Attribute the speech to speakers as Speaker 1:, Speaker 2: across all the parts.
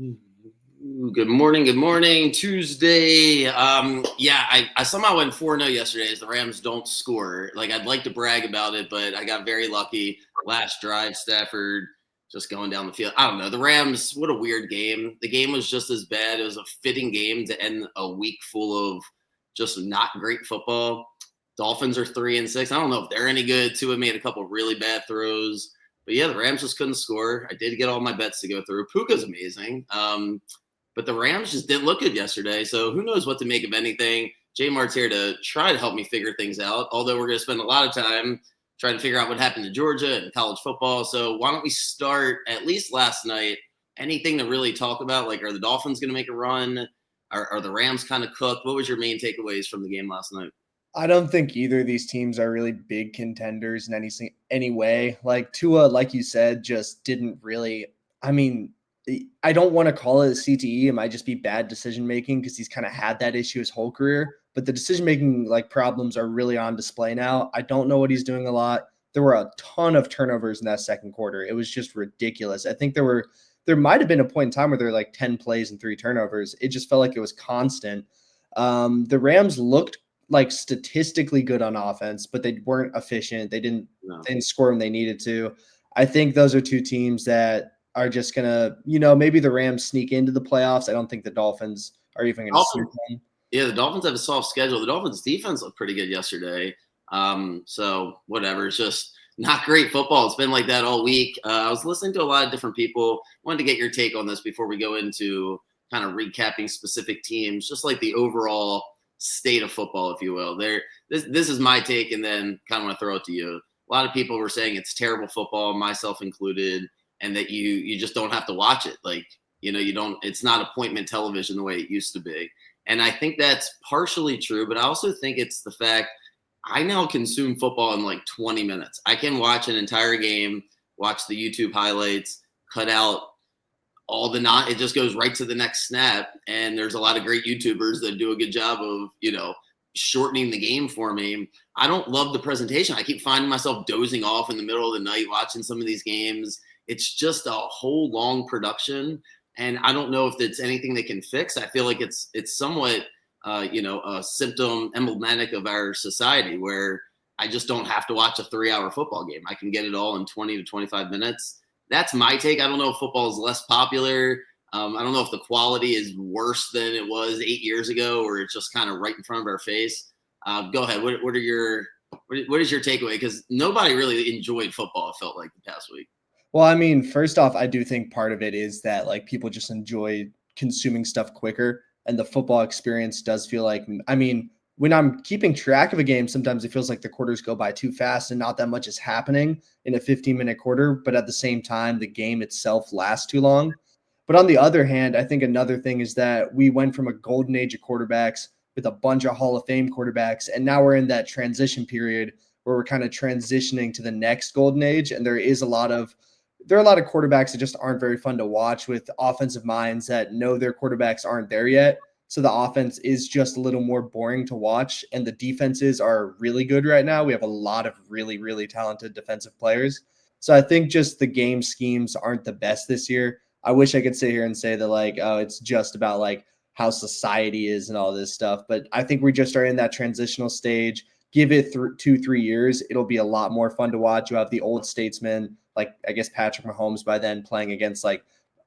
Speaker 1: Ooh, good morning. Good morning. Tuesday. I somehow went 4-0 yesterday as the Rams don't score. Like, I'd like to brag about it, but I got very lucky. Last drive, Stafford just going down the field. I don't know. The Rams, what a weird game. The game was just as bad. It was a fitting game to end a week full of just not great football. Dolphins are 3-6. I don't know if they're any good. Tua made a couple really bad throws. But yeah, the Rams just couldn't score. I did get all my bets to go through. Puka's amazing. But the Rams just didn't look good yesterday. So who knows what to make of anything. JMart's here to try to help me figure things out. Although we're going to spend a lot of time trying to figure out what happened to Georgia and college football. So why don't we start at least last night? Anything to really talk about? Like, are the Dolphins going to make a run? Are the Rams kind of cooked? What was your main takeaways from the game last night?
Speaker 2: I don't think either of these teams are really big contenders in any way. Like Tua, like you said, just didn't really. I mean, I don't want to call it a CTE. It might just be bad decision making because he's kind of had that issue his whole career. But the decision making problems are really on display now. I don't know what he's doing a lot. There were a ton of turnovers in that second quarter. It was just ridiculous. I think there might have been a point in time where there were like 10 plays and 3 turnovers. It just felt like it was constant. The Rams looked like statistically good on offense, but they weren't efficient. They didn't score when they needed to. I think those are two teams that are just gonna, maybe the Rams sneak into the playoffs. I don't think the Dolphins are even gonna sneak in.
Speaker 1: Yeah, the Dolphins have a soft schedule. The Dolphins defense looked pretty good yesterday. So whatever. It's just not great football. It's been like that all week. I was listening to a lot of different people. Wanted to get your take on this before we go into kind of recapping specific teams, just like the overall state of football, if you will. This is my take, and then kind of want to throw it to you. A lot of people were saying it's terrible football, myself included, and that you just don't have to watch it. Like, you don't. It's not appointment television the way it used to be. And I think that's partially true, but I also think it's the fact I now consume football in like 20 minutes. I can watch an entire game, watch the YouTube highlights, cut out all the it just goes right to the next snap. And there's a lot of great YouTubers that do a good job of, shortening the game for me. I don't love the presentation. I keep finding myself dozing off in the middle of the night watching some of these games. It's just a whole long production. And I don't know if it's anything they can fix. I feel like it's somewhat, a symptom emblematic of our society where I just don't have to watch a 3-hour football game. I can get it all in 20 to 25 minutes. That's my take. I don't know if football is less popular. I don't know if the quality is worse than it was 8 years ago, or it's just kind of right in front of our face. Go ahead. What is your takeaway? Because nobody really enjoyed football, it felt like, the past week.
Speaker 2: Well, I mean, first off, I do think part of it is that people just enjoy consuming stuff quicker, and the football experience does feel like, I mean, when I'm keeping track of a game, sometimes it feels like the quarters go by too fast and not that much is happening in a 15-minute quarter. But at the same time, the game itself lasts too long. But on the other hand, I think another thing is that we went from a golden age of quarterbacks with a bunch of Hall of Fame quarterbacks, and now we're in that transition period where we're kind of transitioning to the next golden age. And there are a lot of quarterbacks that just aren't very fun to watch, with offensive minds that know their quarterbacks aren't there yet. So the offense is just a little more boring to watch, and the defenses are really good right now. We have a lot of really, really talented defensive players. So I think just the game schemes aren't the best this year. I wish I could sit here and say that it's just about how society is and all this stuff. But I think we just are in that transitional stage. Give it 2-3 years. It'll be a lot more fun to watch. You have the old statesmen, like I guess Patrick Mahomes by then, playing against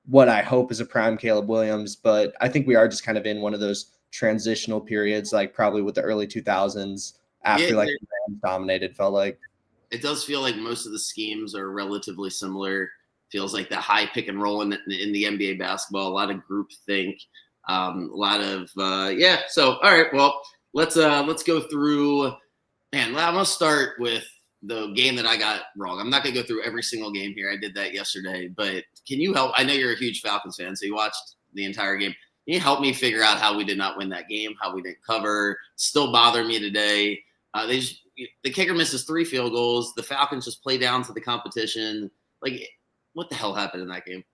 Speaker 2: what I hope is a prime Caleb Williams. But I think we are just kind of in one of those transitional periods, probably with the early 2000s after the Rams dominated, felt like.
Speaker 1: It does feel like most of the schemes are relatively similar. Feels like the high pick and roll in the NBA basketball, a lot of group think, a lot of So all right, well, let's go through. Man, I'm gonna start with the game that I got wrong. I'm not gonna go through every single game here. I did that yesterday, but can you help? I know you're a huge Falcons fan, so you watched the entire game. Can you help me figure out how we did not win that game? How we didn't cover? Still bother me today. The kicker misses 3 field goals. The Falcons just play down to the competition. What the hell happened in that game?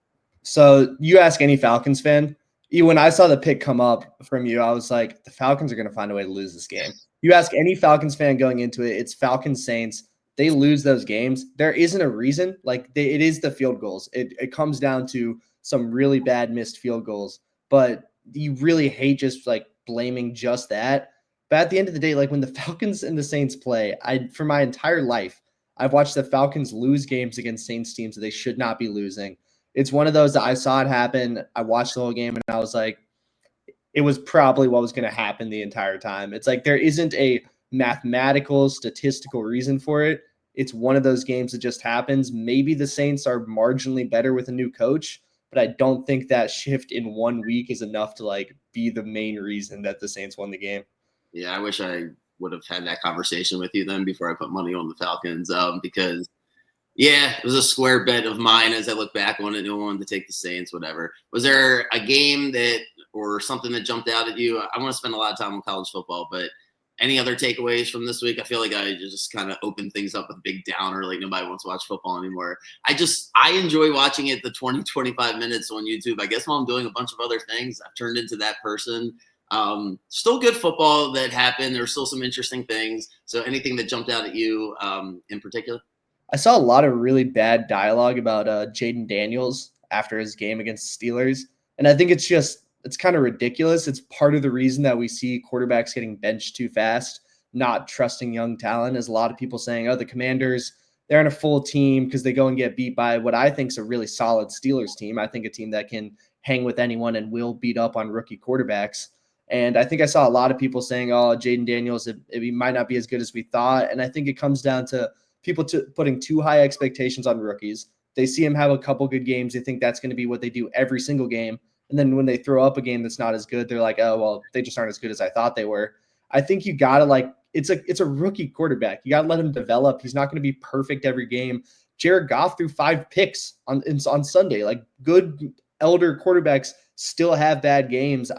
Speaker 2: So you ask any Falcons fan, when I saw the pick come up from you, I was like, the Falcons are going to find a way to lose this game. You ask any Falcons fan going into it, it's Falcons Saints. They lose those games. There isn't a reason. It is the field goals. It comes down to some really bad missed field goals. But you really hate just like blaming just that. But at the end of the day, like when the Falcons and the Saints play, for my entire life, I've watched the Falcons lose games against Saints teams that they should not be losing. It's one of those that I saw it happen. I watched the whole game and I was like, it was probably what was going to happen the entire time. It's like there isn't a mathematical, statistical reason for it. It's one of those games that just happens. Maybe the Saints are marginally better with a new coach, but I don't think that shift in 1 week is enough to like be the main reason that the Saints won the game.
Speaker 1: Yeah, I wish I would have had that conversation with you then before I put money on the Falcons, because yeah, it was a square bet of mine as I look back on it. No one wanted to take the Saints, whatever. Was there a game that or something that jumped out at you? I want to spend a lot of time on college football, but any other takeaways from this week? I feel like I just kind of opened things up with a big downer, like nobody wants to watch football anymore. I enjoy watching it the 20, 25 minutes on YouTube. I guess while I'm doing a bunch of other things, I've turned into that person. Still good football that happened. There's still some interesting things. So anything that jumped out at you in particular?
Speaker 2: I saw a lot of really bad dialogue about Jaden Daniels after his game against the Steelers. And I think it's kind of ridiculous. It's part of the reason that we see quarterbacks getting benched too fast, not trusting young talent, as a lot of people saying, oh, the Commanders, they're on a full team because they go and get beat by what I think is a really solid Steelers team. I think a team that can hang with anyone and will beat up on rookie quarterbacks. And I think I saw a lot of people saying, oh, Jaden Daniels, he might not be as good as we thought. And I think it comes down to people putting too high expectations on rookies. They see him have a couple good games. They think that's going to be what they do every single game. And then when they throw up a game that's not as good, they're like, oh, well, they just aren't as good as I thought they were. I think you got to it's a rookie quarterback. You got to let him develop. He's not going to be perfect every game. Jared Goff threw 5 picks on Sunday. Like good elder quarterbacks still have bad games.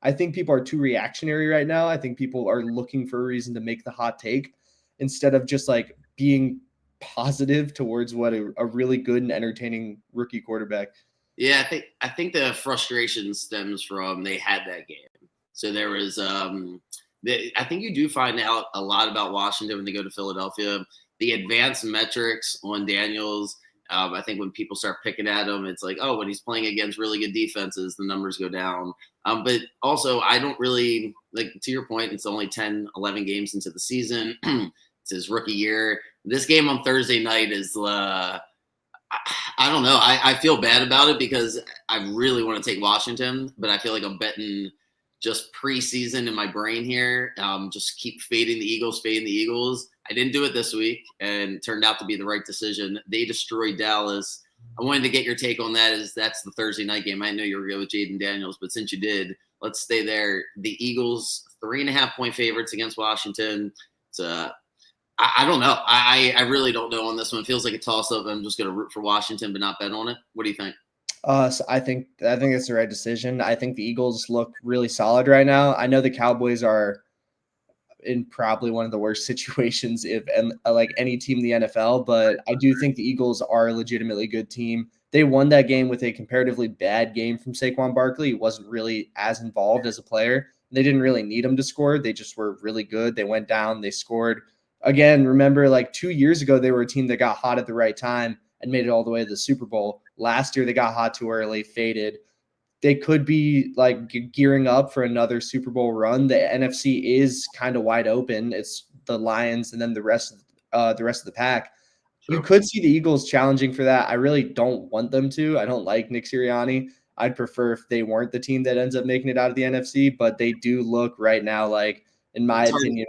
Speaker 2: I think people are too reactionary right now. I think people are looking for a reason to make the hot take instead of just like being positive towards what a really good and entertaining rookie quarterback.
Speaker 1: Yeah, I think the frustration stems from they had that game. So there was I think you do find out a lot about Washington when they go to Philadelphia. The advanced metrics on Daniels, I think when people start picking at him, it's like, oh, when he's playing against really good defenses, the numbers go down. But also, I don't really, like, to your point, it's only 10, 11 games into the season. It's his rookie year. This game on Thursday night is, I don't know. I feel bad about it because I really want to take Washington, but I feel like I'm betting just preseason in my brain here. Just keep fading the Eagles. I didn't do it this week, and it turned out to be the right decision. They destroyed Dallas. I wanted to get your take on that. That's the Thursday night game. I know you were going to go with Jaden Daniels, but since you did, let's stay there. The Eagles, 3.5-point favorites against Washington. It's I don't know. I really don't know on this one. It feels like a toss-up. I'm just going to root for Washington, but not bet on it. What do you think?
Speaker 2: So I think it's the right decision. I think the Eagles look really solid right now. I know the Cowboys are in probably one of the worst situations like any team in the NFL, but I do think the Eagles are a legitimately good team. They won that game with a comparatively bad game from Saquon Barkley. He wasn't really as involved as a player. They didn't really need him to score. They just were really good. They went down, they scored. Again, remember like 2 years ago, they were a team that got hot at the right time and made it all the way to the Super Bowl. Last year, they got hot too early, faded. They could be like gearing up for another Super Bowl run. The NFC is kind of wide open. It's the Lions and then the rest of the pack.
Speaker 1: True.
Speaker 2: You could see the Eagles challenging for that. I really don't want them to. I don't like Nick Sirianni. I'd prefer if they weren't the team that ends up making it out of the NFC, but they do look right now like, in my opinion,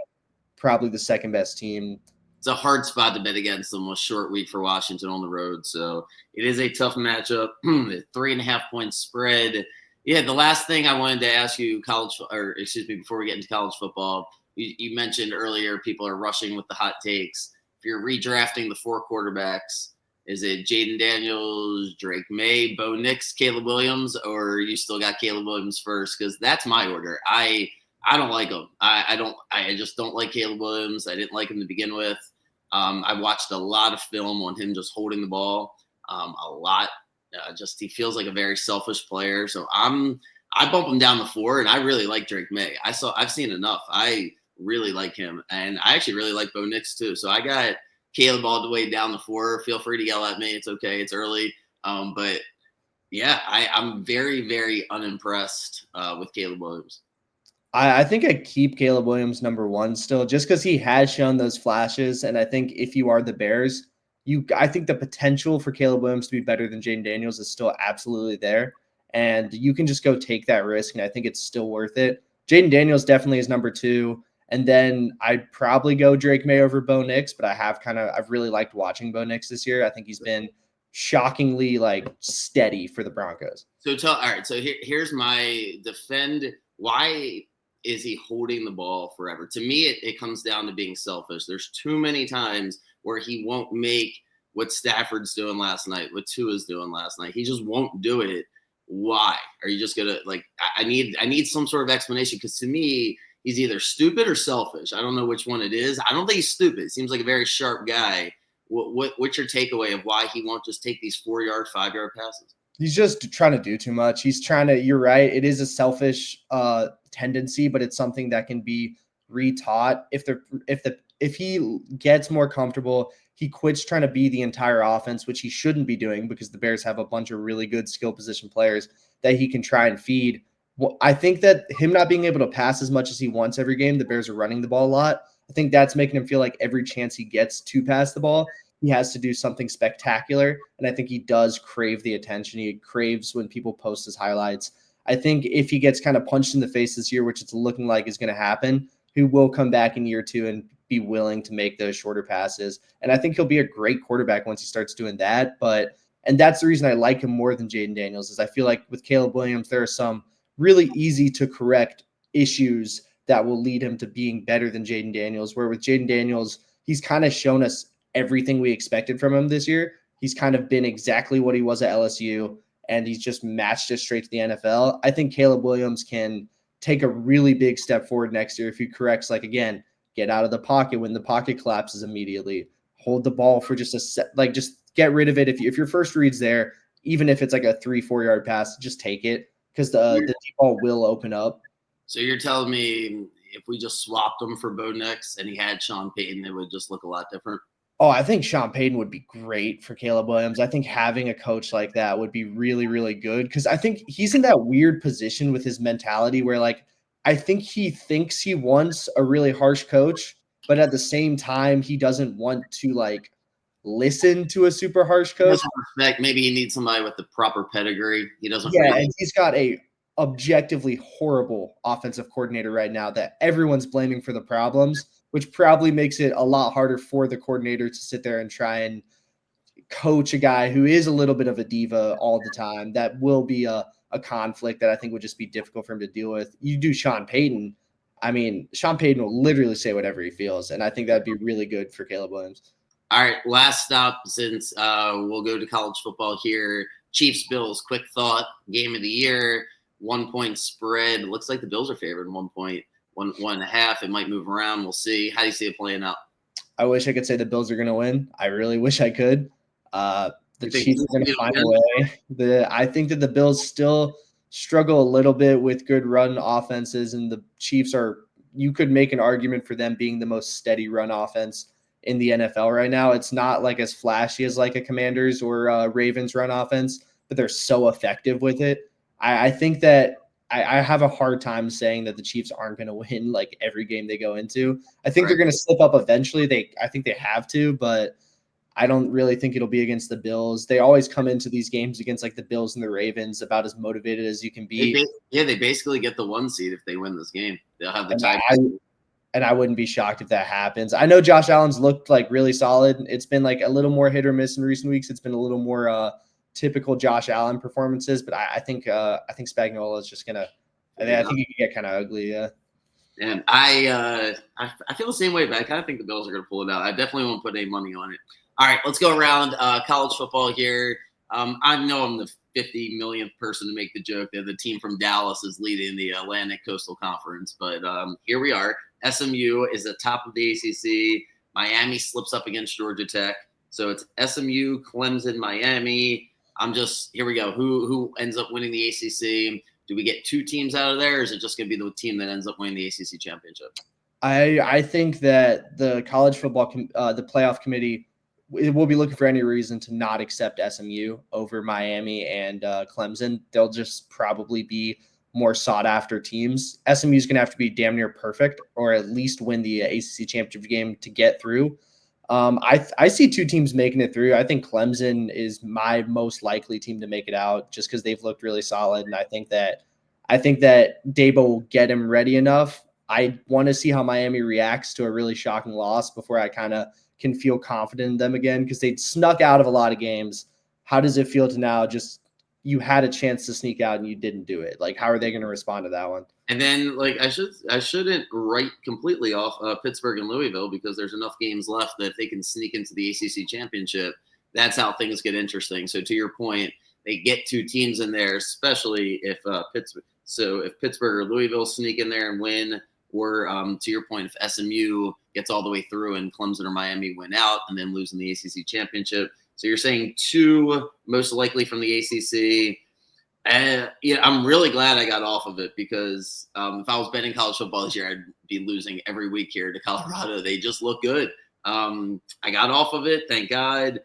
Speaker 2: probably the second best team.
Speaker 1: It's a hard spot to bet against them. A short week for Washington on the road, so it is a tough matchup. 3.5-point spread. Yeah, the last thing I wanted to ask you, before we get into college football, you mentioned earlier people are rushing with the hot takes. If you're redrafting the 4 quarterbacks, is it Jaden Daniels, Drake May, Bo Nix, Caleb Williams, or you still got Caleb Williams first? Because that's my order. I don't like him. I just don't like Caleb Williams. I didn't like him to begin with. I watched a lot of film on him just holding the ball, a lot. He feels like a very selfish player. So I bump him down to 4, and I really like Drake May. I've seen enough. I really like him, and I actually really like Bo Nix too. So I got Caleb all the way down to 4. Feel free to yell at me. It's okay. It's early, but Yeah, I'm very, very unimpressed with Caleb Williams.
Speaker 2: I think I keep Caleb Williams number one still, just because he has shown those flashes. And I think if you are the Bears, I think the potential for Caleb Williams to be better than Jaden Daniels is still absolutely there. And you can just go take that risk. And I think it's still worth it. Jaden Daniels definitely is number two. And then I'd probably go Drake May over Bo Nix, but I've really liked watching Bo Nix this year. I think he's been shockingly like steady for the Broncos.
Speaker 1: So all right. So here's my defend. Why is he holding the ball forever? To me, it comes down to being selfish. There's too many times where he won't make what Stafford's doing last night, what Tua's doing last night. He just won't do it. Why? Are you just gonna like? I need some sort of explanation, because to me, he's either stupid or selfish. I don't know which one it is. I don't think he's stupid. He seems like a very sharp guy. What's your takeaway of why he won't just take these 4-yard, 5-yard passes?
Speaker 2: He's just trying to do too much. He's trying to, you're right. It is a selfish tendency, but it's something that can be retaught. If he gets more comfortable, he quits trying to be the entire offense, which he shouldn't be doing, because the Bears have a bunch of really good skill position players that he can try and feed. Well, I think that him not being able to pass as much as he wants every game, the Bears are running the ball a lot. I think that's making him feel like every chance he gets to pass the ball, he has to do something spectacular. And I think he does crave the attention. He craves when people post his highlights. I think if he gets kind of punched in the face this year, which it's looking like is going to happen, he will come back in year two and be willing to make those shorter passes. And I think he'll be a great quarterback once he starts doing that. And that's the reason I like him more than Jaden Daniels, is I feel like with Caleb Williams, there are some really easy to correct issues that will lead him to being better than Jaden Daniels, where with Jaden Daniels, he's kind of shown us everything we expected from him this year. He's kind of been exactly what he was at LSU, and he's just matched it straight to the NFL. I think Caleb Williams can take a really big step forward next year if he corrects, like, again, get out of the pocket when the pocket collapses immediately, hold the ball for just a set, like, just get rid of it. If your first read's there, even if it's like a 3-4 yard pass, just take it, because the deep ball will open up.
Speaker 1: So you're telling me if we just swapped him for Bo Nix and he had Sean Payton, it would just look a lot different?
Speaker 2: Oh, I think Sean Payton would be great for Caleb Williams. I think having a coach like that would be really, really good, because I think he's in that weird position with his mentality where, like, I think he thinks he wants a really harsh coach, but at the same time, he doesn't want to, like, listen to a super harsh coach.
Speaker 1: Respect. Maybe he needs somebody with the proper pedigree. He doesn't.
Speaker 2: Yeah, and he's got a objectively horrible offensive coordinator right now that everyone's blaming for the problems, which probably makes it a lot harder for the coordinator to sit there and try and coach a guy who is a little bit of a diva all the time. That will be a conflict that I think would just be difficult for him to deal with. You do Sean Payton. I mean, Sean Payton will literally say whatever he feels, and I think that'd be really good for Caleb Williams.
Speaker 1: All right, last stop, since we'll go to college football here. Chiefs Bills, quick thought, game of the year, 1 point spread. Looks like the Bills are favored 1 point, 1.5. It might move around. We'll see. How do you see it playing out?
Speaker 2: I wish I could say the Bills are going to win. I really wish I could. The Chiefs are going to find a way. I think that the Bills still struggle a little bit with good run offenses, and the Chiefs are, you could make an argument for them being the most steady run offense in the NFL right now. It's not like as flashy as like a Commanders or Ravens run offense, but they're so effective with it. I think that I have a hard time saying that the Chiefs aren't going to win like every game they go into. I think they're going to slip up eventually. I think they have to, but I don't really think it'll be against the Bills. They always come into these games against like the Bills and the Ravens about as motivated as you can be.
Speaker 1: They basically get the 1 seed if they win this game. They'll have the tie.
Speaker 2: And I wouldn't be shocked if that happens. I know Josh Allen's looked like really solid. It's been like a little more hit or miss in recent weeks. It's been a little more typical Josh Allen performances, but I think Spagnuolo is just gonna. I think it can get kind of ugly. Yeah.
Speaker 1: And I feel the same way, but I kind of think the Bills are gonna pull it out. I definitely won't put any money on it. All right, let's go around college football here. I know I'm the 50 millionth person to make the joke that the team from Dallas is leading the Atlantic Coastal Conference, but here we are. SMU is at top of the ACC. Miami slips up against Georgia Tech. So it's SMU, Clemson, Miami. Here we go. Who ends up winning the ACC? Do we get 2 teams out of there, or is it just going to be the team that ends up winning the ACC championship?
Speaker 2: I think that the college football, the playoff committee we'll be looking for any reason to not accept SMU over Miami and Clemson. They'll just probably be more sought after teams. SMU is going to have to be damn near perfect or at least win the ACC championship game to get through. I see two teams making it through. I think Clemson is my most likely team to make it out just because they've looked really solid. And I think that Dabo will get him ready enough. I want to see how Miami reacts to a really shocking loss before I kind of can feel confident in them again because they snuck out of a lot of games. How does it feel to now just you had a chance to sneak out and you didn't do it? Like, how are they going to respond to that one?
Speaker 1: And then, like, I shouldn't write completely off Pittsburgh and Louisville because there's enough games left that if they can sneak into the ACC championship, that's how things get interesting. So to your point, they get two teams in there, especially if Pittsburgh. So if Pittsburgh or Louisville sneak in there and win, or to your point, if SMU gets all the way through and Clemson or Miami win out and then lose in the ACC championship. So you're saying two most likely from the ACC. And yeah, I'm really glad I got off of it because if I was betting college football this year, I'd be losing every week here to Colorado. They just look good. I got off of it, thank God.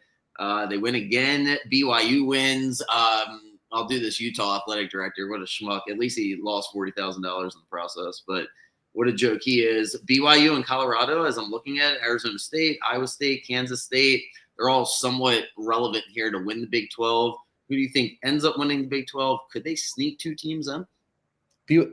Speaker 1: They win again. BYU wins. I'll do this Utah athletic director. What a schmuck. At least he lost $40,000 in the process, but what a joke he is. BYU and Colorado, as I'm looking at it, Arizona State, Iowa State, Kansas State, they're all somewhat relevant here to win the Big 12. Who do you think ends up winning the Big 12? Could they sneak two teams in?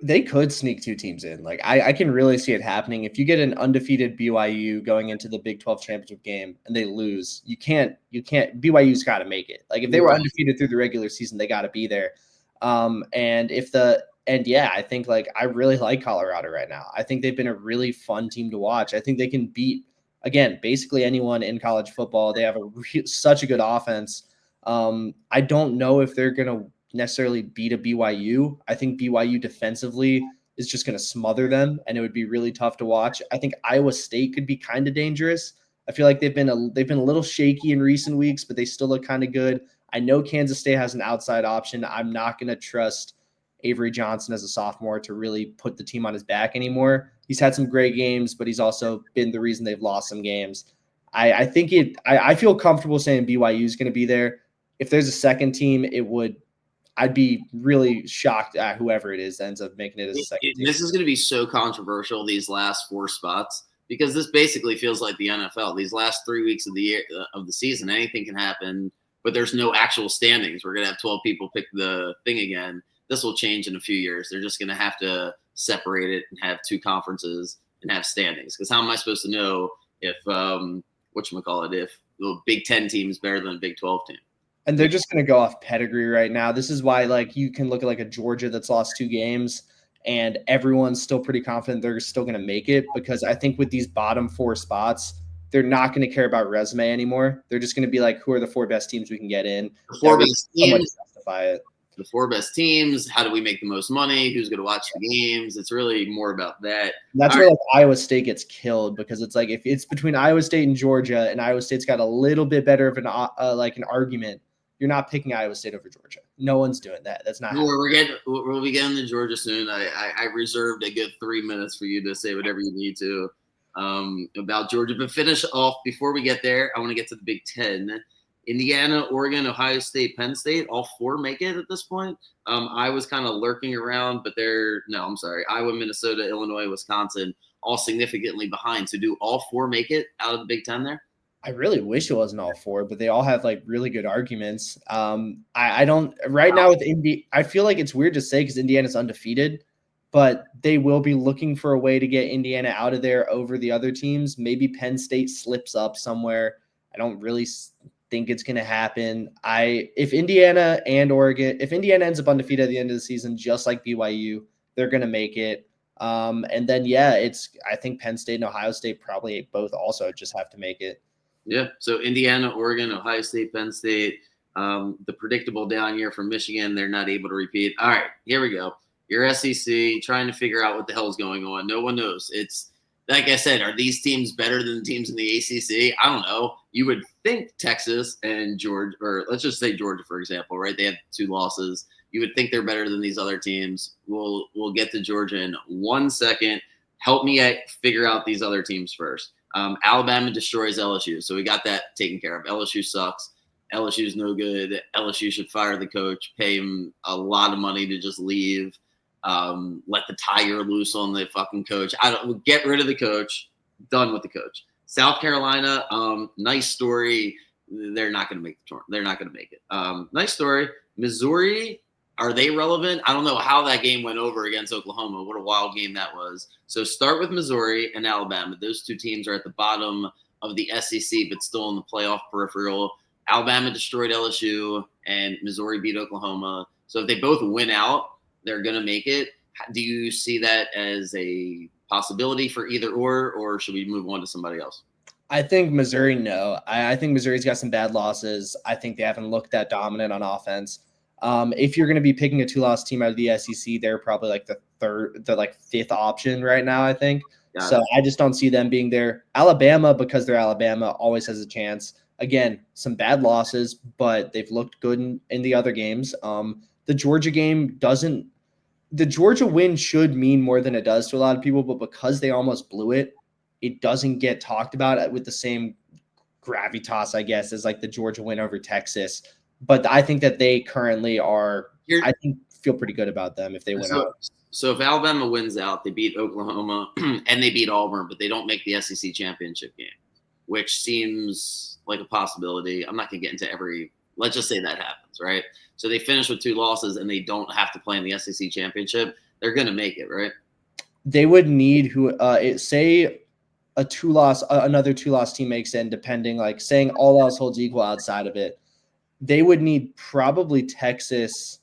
Speaker 2: They could sneak two teams in. Like I can really see it happening. If you get an undefeated BYU going into the Big 12 championship game and they lose, you can't. BYU's got to make it. Like if they were undefeated through the regular season, they got to be there. I think like I really like Colorado right now. I think they've been a really fun team to watch. I think they can beat again basically anyone in college football. They have such a good offense. I don't know if they're gonna necessarily beat a BYU. I think BYU defensively is just going to smother them, and it would be really tough to watch. I think Iowa State could be kind of dangerous. I feel like they've been a little shaky in recent weeks, but they still look kind of good. I know Kansas State has an outside option. I'm not going to trust Avery Johnson as a sophomore to really put the team on his back anymore. He's had some great games, but he's also been the reason they've lost some games. I feel comfortable saying BYU is going to be there. If there's a second team, I'd be really shocked at whoever it is that ends up making it as a second team.
Speaker 1: This is going to be so controversial, these last four spots, because this basically feels like the NFL. These last 3 weeks of the year of the season, anything can happen, but there's no actual standings. We're going to have 12 people pick the thing again. This will change in a few years. They're just going to have to separate it and have two conferences and have standings. Because how am I supposed to know if if the Big 10 team is better than a Big 12 team?
Speaker 2: And they're just going to go off pedigree right now. This is why, like, you can look at like a Georgia that's lost 2 games, and everyone's still pretty confident they're still going to make it because I think with these bottom 4 spots, they're not going to care about resume anymore. They're just going to be like, who are the 4 best teams we can get in?
Speaker 1: The 4 best teams. Justify it. The 4 best teams. How do we make the most money? Who's going to watch the games? It's really more about that.
Speaker 2: That's where like Iowa State gets killed because it's like if it's between Iowa State and Georgia, and Iowa State's got a little bit better of an argument. You're not picking Iowa State over Georgia. No one's doing that. That's not.
Speaker 1: We'll be getting to Georgia soon. I reserved a good 3 minutes for you to say whatever you need to about Georgia. But finish off before we get there. I want to get to the Big 10. Indiana, Oregon, Ohio State, Penn State. All 4 make it at this point. I was kind of lurking around, but Iowa, Minnesota, Illinois, Wisconsin, all significantly behind. So do all 4 make it out of the Big 10 there?
Speaker 2: I really wish it wasn't all 4, but they all have like really good arguments. I don't right now with Indy. I feel like it's weird to say because Indiana's undefeated, but they will be looking for a way to get Indiana out of there over the other teams. Maybe Penn State slips up somewhere. I don't really think it's going to happen. If Indiana ends up undefeated at the end of the season, just like BYU, they're going to make it. And then I think Penn State and Ohio State probably both also just have to make it.
Speaker 1: Yeah, so Indiana, Oregon, Ohio State, Penn State, the predictable down year from Michigan, they're not able to repeat. All right, here we go. Your SEC trying to figure out what the hell is going on. No one knows. It's like I said, are these teams better than the teams in the ACC? I don't know. You would think Texas and Georgia, or let's just say Georgia, for example, right? They have 2 losses. You would think they're better than these other teams. We'll get to Georgia in 1 second. Help me figure out these other teams first. Alabama destroys LSU. So we got that taken care of. LSU sucks. LSU's no good. LSU should fire the coach, pay him a lot of money to just leave. Let the tiger loose on the fucking coach. Get rid of the coach. Done with the coach. South Carolina, nice story. They're not going to make the tournament. They're not going to make it. Nice story. Missouri, are they relevant? I don't know how that game went over against Oklahoma. What a wild game that was. So start with Missouri and Alabama. Those two teams are at the bottom of the SEC, but still in the playoff peripheral. Alabama destroyed LSU, and Missouri beat Oklahoma. So if they both win out, they're going to make it. Do you see that as a possibility for either or should we move on to somebody else?
Speaker 2: I think Missouri, no. I think Missouri's got some bad losses. I think they haven't looked that dominant on offense. If you're going to be picking a 2-loss team out of the SEC, they're probably like the fifth option right now, I think. So I just don't see them being there. Alabama, because they're Alabama, always has a chance. Again, some bad losses, but they've looked good in the other games. The Georgia game doesn't – the Georgia win should mean more than it does to a lot of people, but because they almost blew it, it doesn't get talked about with the same gravitas, I guess, as like the Georgia win over Texas. But I think that they currently are – I think feel pretty good about them if they win out.
Speaker 1: So if Alabama wins out, they beat Oklahoma and they beat Auburn, but they don't make the SEC championship game, which seems like a possibility. I'm not going to get into every – let's just say that happens, right? So they finish with 2 losses and they don't have to play in the SEC championship. They're going to make it, right?
Speaker 2: They would need say a 2-loss, another 2-loss team makes it, depending, like saying all else holds equal outside of it, they would need probably Texas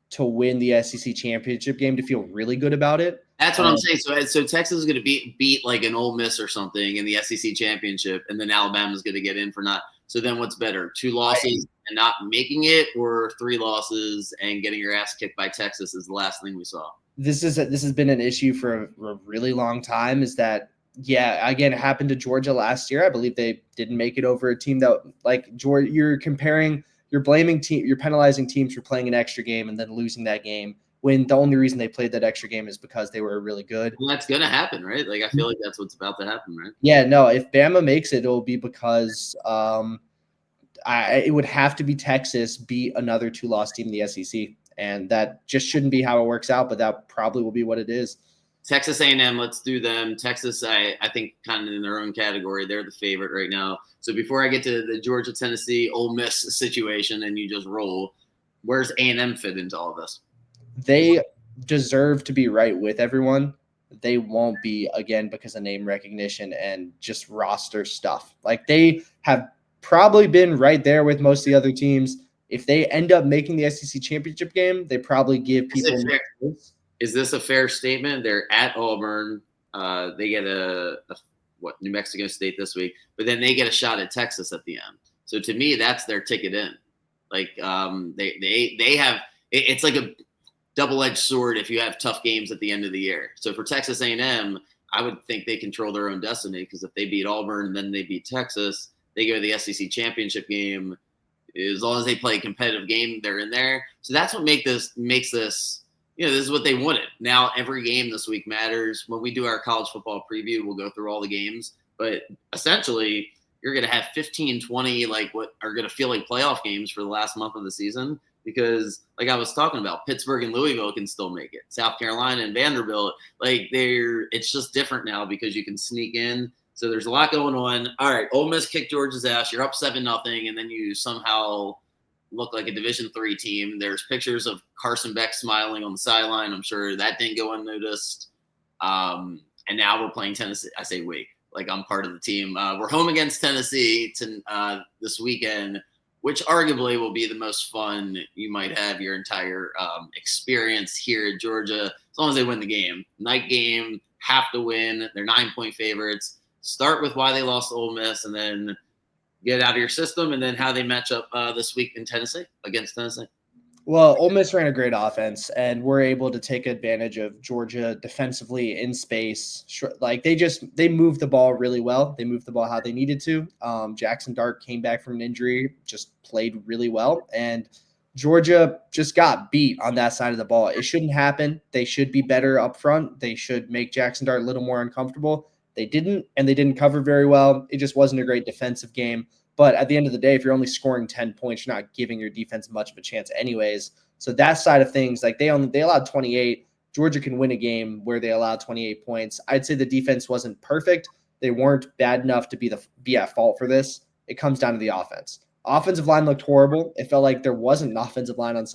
Speaker 2: to win the SEC championship game to feel really good about it.
Speaker 1: That's what I'm saying. So Texas is going to beat like an Ole Miss or something in the SEC championship, and then Alabama's going to get in for not. So then what's better, 2 losses and not making it, or 3 losses and getting your ass kicked by Texas is the last thing we saw? This
Speaker 2: has been an issue for a really long time, is that, yeah, again, it happened to Georgia last year. I believe they didn't make it over a team that, like, Georgia, you're penalizing teams for playing an extra game and then losing that game, when the only reason they played that extra game is because they were really good.
Speaker 1: Well, that's going to happen, right? Like, I feel like that's what's about to happen, right?
Speaker 2: Yeah, no, if Bama makes it, it'll be because it would have to be Texas beat another 2-loss team in the SEC. And that just shouldn't be how it works out, but that probably will be what it is.
Speaker 1: Texas A&M, let's do them. Texas, I think, kind of in their own category. They're the favorite right now. So before I get to the Georgia, Tennessee, Ole Miss situation and you just roll, where's A&M fit into all of this?
Speaker 2: They deserve to be right with everyone. They won't be, again, because of name recognition and just roster stuff. Like, they have probably been right there with most of the other teams. If they end up making the SEC championship game, they probably give people –
Speaker 1: Is this a fair statement? They're at Auburn. They get New Mexico State this week, but then they get a shot at Texas at the end. So to me, that's their ticket in. Like, they have – it's like a double-edged sword if you have tough games at the end of the year. So for Texas A&M, I would think they control their own destiny, because if they beat Auburn and then they beat Texas, they go to the SEC championship game. As long as they play a competitive game, they're in there. So that's what makes this, this is what they wanted. Now every game this week matters. When we do our college football preview, we'll go through all the games. But essentially, you're going to have 15, 20, like what are going to feel like playoff games for the last month of the season. Because like I was talking about, Pittsburgh and Louisville can still make it. South Carolina and Vanderbilt, it's just different now because you can sneak in. So there's a lot going on. All right, Ole Miss kicked Georgia's ass. You're up 7-0, and then you somehow look like a Division III team. There's pictures of Carson Beck smiling on the sideline. I'm sure that didn't go unnoticed. And now we're playing Tennessee. I say we, like I'm part of the team. We're home against Tennessee this weekend, which arguably will be the most fun you might have your entire experience here at Georgia, as long as they win the game. Night game, have to win. They're 9-point favorites. Start with why they lost to Ole Miss, and then get out of your system, and then how they match up this week in Tennessee against Tennessee.
Speaker 2: Well, Ole Miss ran a great offense, and we're able to take advantage of Georgia defensively in space. Like they moved the ball really well. They moved the ball how they needed to. Jackson Dart came back from an injury, just played really well, and Georgia just got beat on that side of the ball. It shouldn't happen. They should be better up front. They should make Jackson Dart a little more uncomfortable. They didn't, and they didn't cover very well. It just wasn't a great defensive game. But at the end of the day, if you're only scoring 10 points, you're not giving your defense much of a chance anyways. So that side of things, like they allowed 28. Georgia can win a game where they allowed 28 points. I'd say the defense wasn't perfect. They weren't bad enough to be at fault for this. It comes down to the offense. Offensive line looked horrible. It felt like there wasn't an offensive line on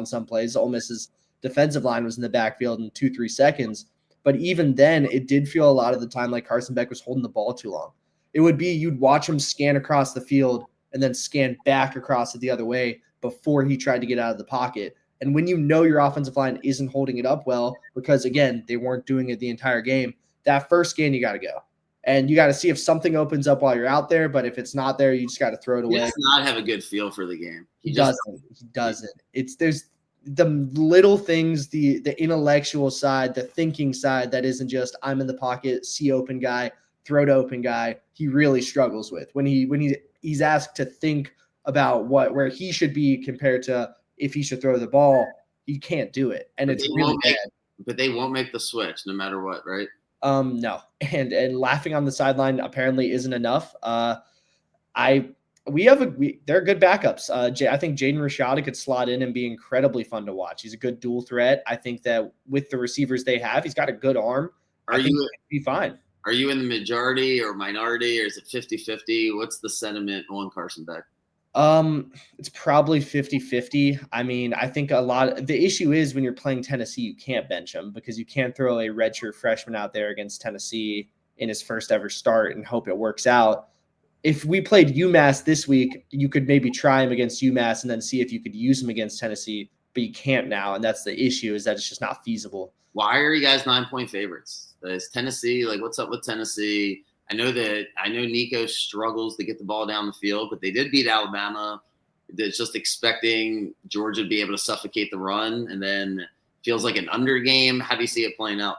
Speaker 2: some plays. Ole Miss's defensive line was in the backfield in 2-3 seconds. But even then, it did feel a lot of the time like Carson Beck was holding the ball too long. It would be you'd watch him scan across the field and then scan back across it the other way before he tried to get out of the pocket. And when you know your offensive line isn't holding it up well, because again, they weren't doing it the entire game, that first scan, you got to go. And you got to see if something opens up while you're out there. But if it's not there, you just got to throw it away.
Speaker 1: He does not have a good feel for the game.
Speaker 2: He doesn't. There's the little things, the intellectual side, the thinking side that isn't just I'm in the pocket, see open guy, throw to open guy. He really struggles with when he's asked to think about where he should be compared to if he should throw the ball. He can't do it, and it's really bad.
Speaker 1: But they won't make the switch no matter what, right?
Speaker 2: No, and laughing on the sideline apparently isn't enough. They're good backups. I think Jaden Rashada could slot in and be incredibly fun to watch. He's a good dual threat. I think that with the receivers they have, he's got a good arm. I think he'll be fine.
Speaker 1: Are you in the majority or minority, or is it 50-50? What's the sentiment on Carson Beck?
Speaker 2: It's probably 50-50. I mean, I think the issue is when you're playing Tennessee, you can't bench him because you can't throw a redshirt freshman out there against Tennessee in his first ever start and hope it works out. If we played UMass this week, you could maybe try him against UMass and then see if you could use him against Tennessee, but you can't now. And that's the issue, is that it's just not feasible.
Speaker 1: Why are you guys 9-point favorites? Is Tennessee, what's up with Tennessee? I know Nico struggles to get the ball down the field, but they did beat Alabama. It's just expecting Georgia to be able to suffocate the run, and then feels like an under game. How do you see it playing out?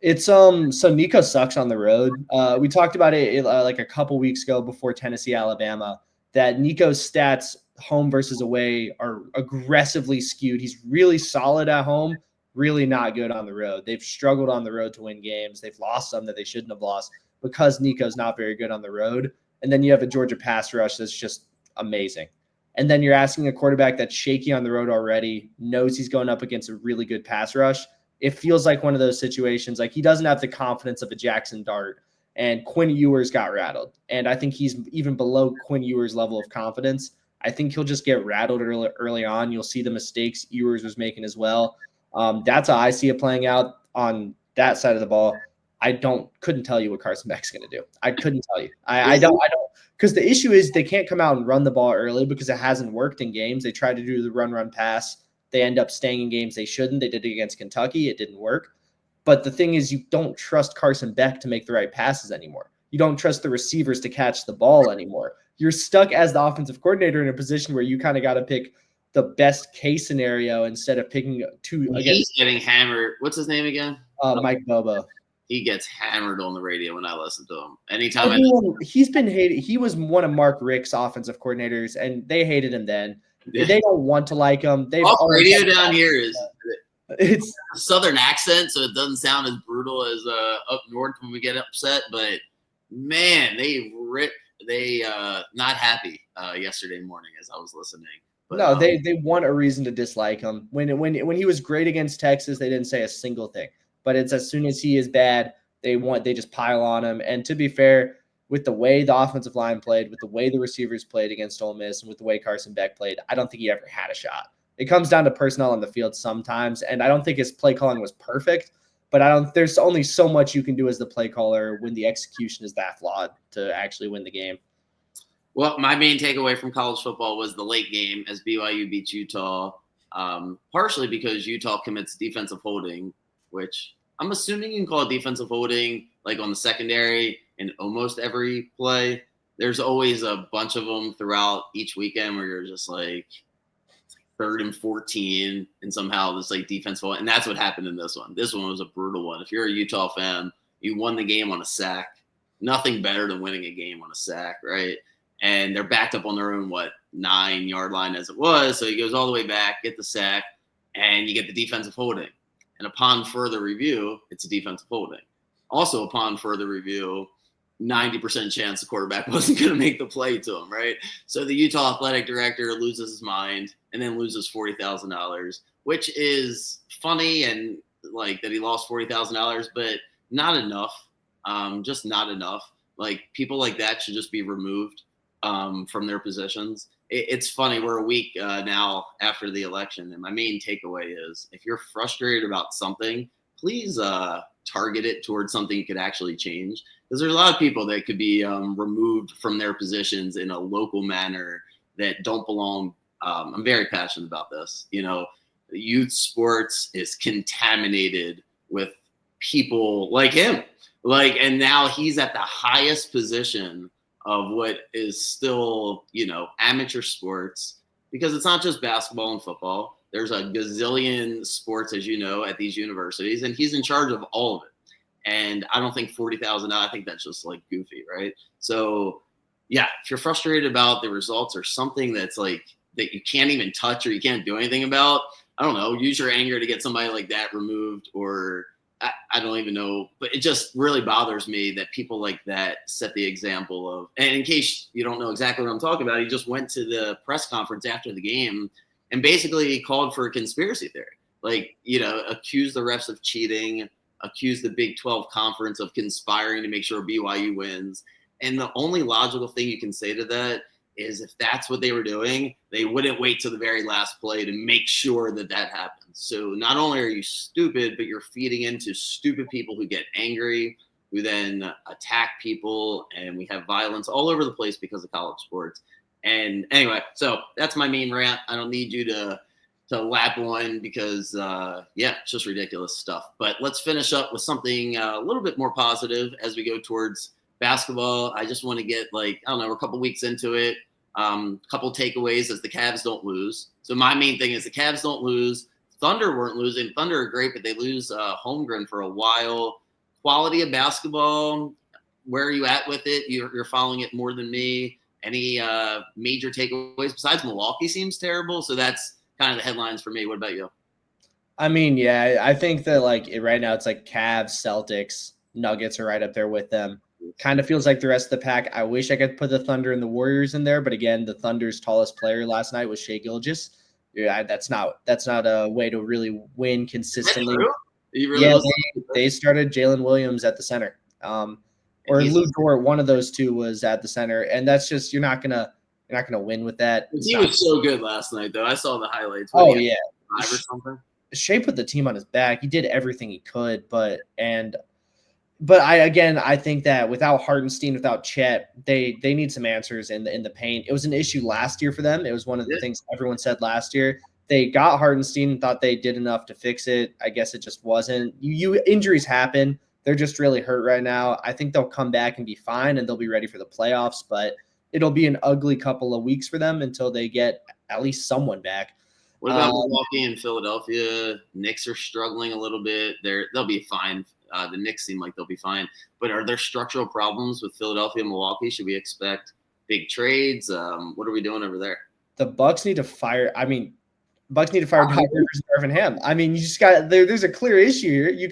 Speaker 2: It's so Nico sucks on the road. We talked about it like a couple weeks ago before Tennessee, Alabama, that Nico's stats home versus away are aggressively skewed. He's really solid at home, really not good on the road. They've struggled on the road to win games. They've lost some that they shouldn't have lost because Nico's not very good on the road. And then you have a Georgia pass rush that's just amazing. And then you're asking a quarterback that's shaky on the road already, knows he's going up against a really good pass rush. It feels like one of those situations, like he doesn't have the confidence of a Jackson Dart, and Quinn Ewers got rattled. And I think he's even below Quinn Ewers' level of confidence. I think he'll just get rattled early on. You'll see the mistakes Ewers was making as well. That's how I see it playing out on that side of the ball. Couldn't tell you what Carson Beck's going to do. I couldn't tell you. I don't, because the issue is they can't come out and run the ball early because it hasn't worked in games. They tried to do the run pass. They end up staying in games they shouldn't. They did it against Kentucky. It didn't work. But the thing is, you don't trust Carson Beck to make the right passes anymore. You don't trust the receivers to catch the ball anymore. You're stuck as the offensive coordinator in a position where you kind of got to pick the best case scenario instead of picking two.
Speaker 1: He's getting hammered. What's his name again?
Speaker 2: Mike Bobo.
Speaker 1: He gets hammered on the radio when I listen to him. Anytime
Speaker 2: he's been hated. He was one of Mark Richt's offensive coordinators, and they hated him then. They don't want to like him.
Speaker 1: Radio down here it's a southern accent, so it doesn't sound as brutal as up north when we get upset. But man, they not happy yesterday morning as I was listening. But,
Speaker 2: no, they want a reason to dislike him. When he was great against Texas, they didn't say a single thing. But it's as soon as he is bad, they just pile on him. And to be fair, with the way the offensive line played, with the way the receivers played against Ole Miss, and with the way Carson Beck played, I don't think he ever had a shot. It comes down to personnel on the field sometimes, and I don't think his play calling was perfect, but there's only so much you can do as the play caller when the execution is that flawed to actually win the game.
Speaker 1: Well, my main takeaway from college football was the late game as BYU beats Utah, partially because Utah commits defensive holding, which I'm assuming you can call it defensive holding, like on the secondary in almost every play. There's always a bunch of them throughout each weekend where you're just like 3rd and 14 and somehow this like defensive, and that's what happened in this one. This one was a brutal one. If you're a Utah fan, you won the game on a sack. Nothing better than winning a game on a sack, right? And they're backed up on their own, 9-yard line as it was. So he goes all the way back, get the sack, and you get the defensive holding. And upon further review, it's a defensive holding. Also, upon further review, 90% chance the quarterback wasn't going to make the play to him, right? So the Utah athletic director loses his mind and then loses $40,000, which is funny and like that he lost $40,000, but not enough. Just not enough. Like people like that should just be removed from their positions. It's funny. We're a week now after the election, and my main takeaway is if you're frustrated about something, please target it towards something you could actually change. Because there's a lot of people that could be removed from their positions in a local manner that don't belong. I'm very passionate about this. Youth sports is contaminated with people like him. And now he's at the highest position of what is still, amateur sports, because it's not just basketball and football. There's a gazillion sports, as you know, at these universities, and he's in charge of all of it. And I don't think $40,000, I think that's just like goofy, right? So, yeah, if you're frustrated about the results or something that's like that you can't even touch or you can't do anything about, I don't know, use your anger to get somebody like that removed, or I don't even know, but it just really bothers me that people like that set the example of. And in case you don't know exactly what I'm talking about, he just went to the press conference after the game and basically called for a conspiracy theory, accused the refs of cheating, accused the Big 12 conference of conspiring to make sure BYU wins. And the only logical thing you can say to that is if that's what they were doing, they wouldn't wait till the very last play to make sure that happens. So not only are you stupid, but you're feeding into stupid people who get angry, who then attack people, and we have violence all over the place because of college sports. And anyway, so that's my main rant. I don't need you to lap one because, it's just ridiculous stuff. But let's finish up with something a little bit more positive as we go towards basketball. I just want to get we're a couple weeks into it. Couple takeaways as the Cavs don't lose. So my main thing is the Cavs don't lose. Thunder weren't losing. Thunder are great, but they lose Holmgren for a while. Quality of basketball, where are you at with it? You're following it more than me. Any major takeaways besides Milwaukee seems terrible? So that's kind of the headlines for me. What about you?
Speaker 2: I mean, yeah, I think that right now it's like Cavs, Celtics, Nuggets are right up there with them. Kind of feels like the rest of the pack. I wish I could put the Thunder and the Warriors in there, but again, the Thunder's tallest player last night was Shai Gilgeous. Yeah, that's not a way to really win consistently. They started Jalen Williams at the center, or Lou Dort. One of those two was at the center, and that's just you're not gonna win with that.
Speaker 1: He was so good last night, though. I saw the highlights.
Speaker 2: Yeah,
Speaker 1: 5 or something.
Speaker 2: Shai put the team on his back. He did everything he could, but I think that without Hartenstein, without Chet, they need some answers in the paint. It was an issue last year for them. It was one of the things everyone said last year. They got Hartenstein, thought they did enough to fix it. I guess it just wasn't. Injuries happen. They're just really hurt right now. I think they'll come back and be fine, and they'll be ready for the playoffs. But it'll be an ugly couple of weeks for them until they get at least someone back.
Speaker 1: What about Milwaukee and Philadelphia? Knicks are struggling a little bit. They'll be fine. The Knicks seem like they'll be fine. But are there structural problems with Philadelphia and Milwaukee? Should we expect big trades? What are we doing over there?
Speaker 2: The Bucks need to fire. Doc Rivers and Darvin Ham. You just got there's a clear issue here. You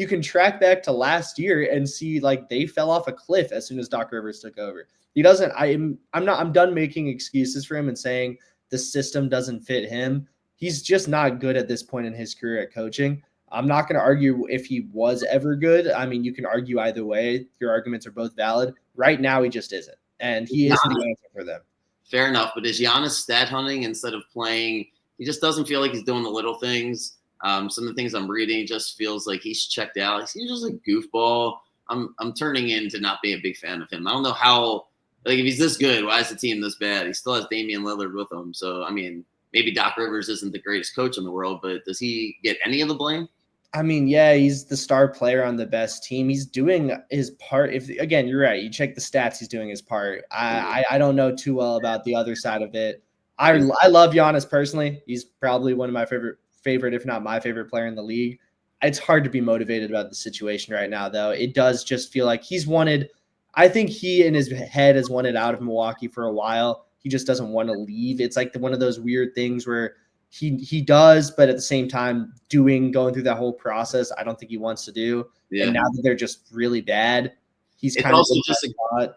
Speaker 2: can track back to last year and see they fell off a cliff as soon as Doc Rivers took over. He doesn't. I'm done making excuses for him and saying the system doesn't fit him. He's just not good at this point in his career at coaching. I'm not going to argue if he was ever good. You can argue either way. Your arguments are both valid. Right now, he just isn't. And he is the answer for them.
Speaker 1: Fair enough. But is Giannis stat hunting instead of playing? He just doesn't feel like he's doing the little things. Some of the things I'm reading just feels like he's checked out. He's just a goofball. I'm turning into not being a big fan of him. I don't know how – if he's this good, why is the team this bad? He still has Damian Lillard with him. So, maybe Doc Rivers isn't the greatest coach in the world, but does he get any of the blame?
Speaker 2: Yeah, he's the star player on the best team. He's doing his part. Again, you're right. You check the stats, he's doing his part. I don't know too well about the other side of it. I love Giannis personally. He's probably one of my favorite, if not my favorite player in the league. It's hard to be motivated about the situation right now, though. It does just feel like he's wanted – I think he in his head has wanted out of Milwaukee for a while. He just doesn't want to leave. It's like one of those weird things where he does, but at the same time, going through that whole process, I don't think he wants to do.
Speaker 1: Yeah.
Speaker 2: And now that they're just really bad, he's
Speaker 1: It's
Speaker 2: kind of
Speaker 1: also just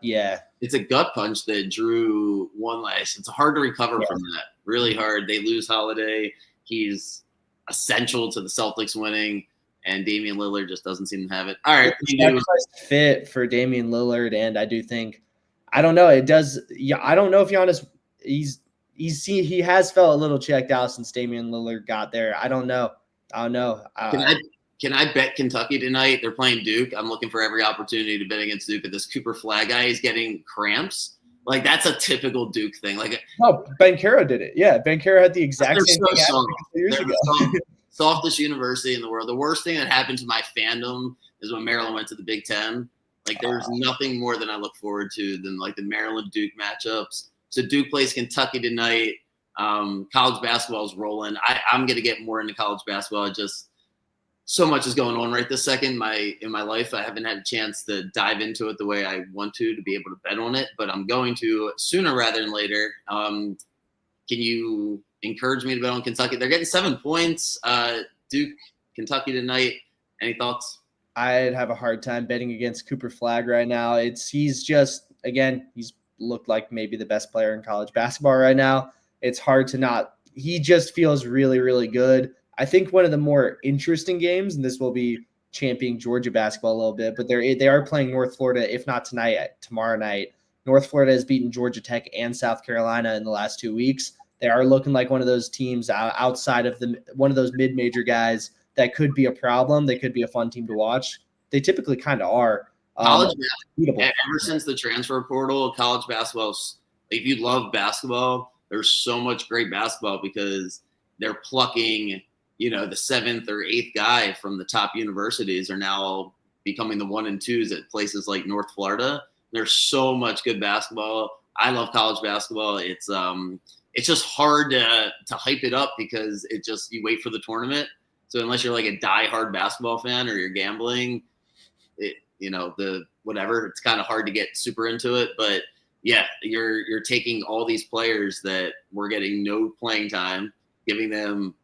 Speaker 2: yeah.
Speaker 1: It's a gut punch that Drew won last. It's hard to recover from that. Really hard. They lose Holiday. He's essential to the Celtics winning, and Damian Lillard just doesn't seem to have it. All right.
Speaker 2: Fit for Damian Lillard, and I do think, I don't know, it does. Yeah, I don't know if Giannis, he has felt a little checked out since Damian Lillard got there. I don't know.
Speaker 1: Can I bet Kentucky tonight? They're playing Duke. I'm looking for every opportunity to bet against Duke. But this Cooper Flag guy is getting cramps. Like, that's a typical Duke thing. Like,
Speaker 2: no, Bankero did it. Yeah, Bankero had the exact same thing
Speaker 1: soft.
Speaker 2: years ago.
Speaker 1: Softest university in the world. The worst thing that happened to my fandom is when Maryland went to the Big Ten. Like, there's nothing more than I look forward to than like the Maryland Duke matchups. So Duke plays Kentucky tonight. College basketball is rolling. I'm gonna get more into college basketball. Just so much is going on right this second in my life. I haven't had a chance to dive into it the way I want to be able to bet on it, but I'm going to sooner rather than later. Can you encourage me to bet on Kentucky? They're getting 7 points. Duke, Kentucky tonight. Any thoughts?
Speaker 2: I'd have a hard time betting against Cooper Flag right now. He's looked like maybe the best player in college basketball right now. It's hard to not. He just feels really, really good. I think one of the more interesting games, and this will be championing Georgia basketball a little bit, but they are playing North Florida, if not tonight, tomorrow night. North Florida has beaten Georgia Tech and South Carolina in the last 2 weeks. They are looking like one of those teams outside of one of those mid-major guys that could be a problem. They could be a fun team to watch. They typically kind of are.
Speaker 1: College ever since the transfer portal, college basketball, if you love basketball, there's so much great basketball because they're plucking, the 7th or 8th guy from the top universities are now becoming the 1 and 2s at places like North Florida. There's so much good basketball. I love college basketball. It's just hard to hype it up because you wait for the tournament. So unless you're like a diehard basketball fan or you're gambling, it's kind of hard to get super into it. But yeah, you're taking all these players that were getting no playing time, giving them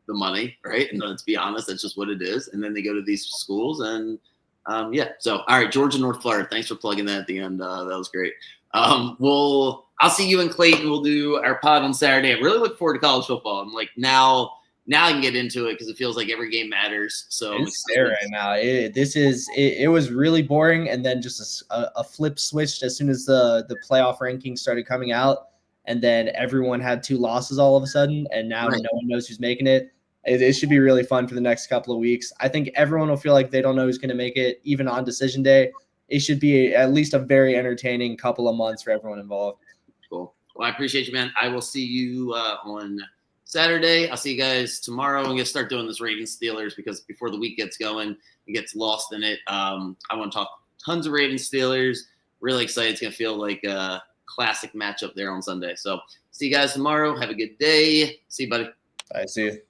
Speaker 1: the money, right? And let's be honest, that's just what it is. And then they go to these schools and So, all right, Georgia, North Florida. Thanks for plugging that at the end. That was great. I'll see you in Clayton. We'll do our pod on Saturday. I really look forward to college football. I'm like, now I can get into it because it feels like every game matters. So
Speaker 2: it's there right now. It was really boring, and then just a flip switched as soon as the playoff rankings started coming out, and then everyone had 2 losses all of a sudden, and now no one knows who's making it. It should be really fun for the next couple of weeks. I think everyone will feel like they don't know who's going to make it, even on decision day. It should be at least a very entertaining couple of months for everyone involved.
Speaker 1: Cool. Well, I appreciate you, man. I will see you on Saturday. I'll see you guys tomorrow. I'm going to start doing this Ravens Steelers because before the week gets going, it gets lost in it. I want to talk tons of Ravens Steelers. Really excited. It's going to feel like a classic matchup there on Sunday. So see you guys tomorrow. Have a good day. See you, buddy.
Speaker 2: I see you.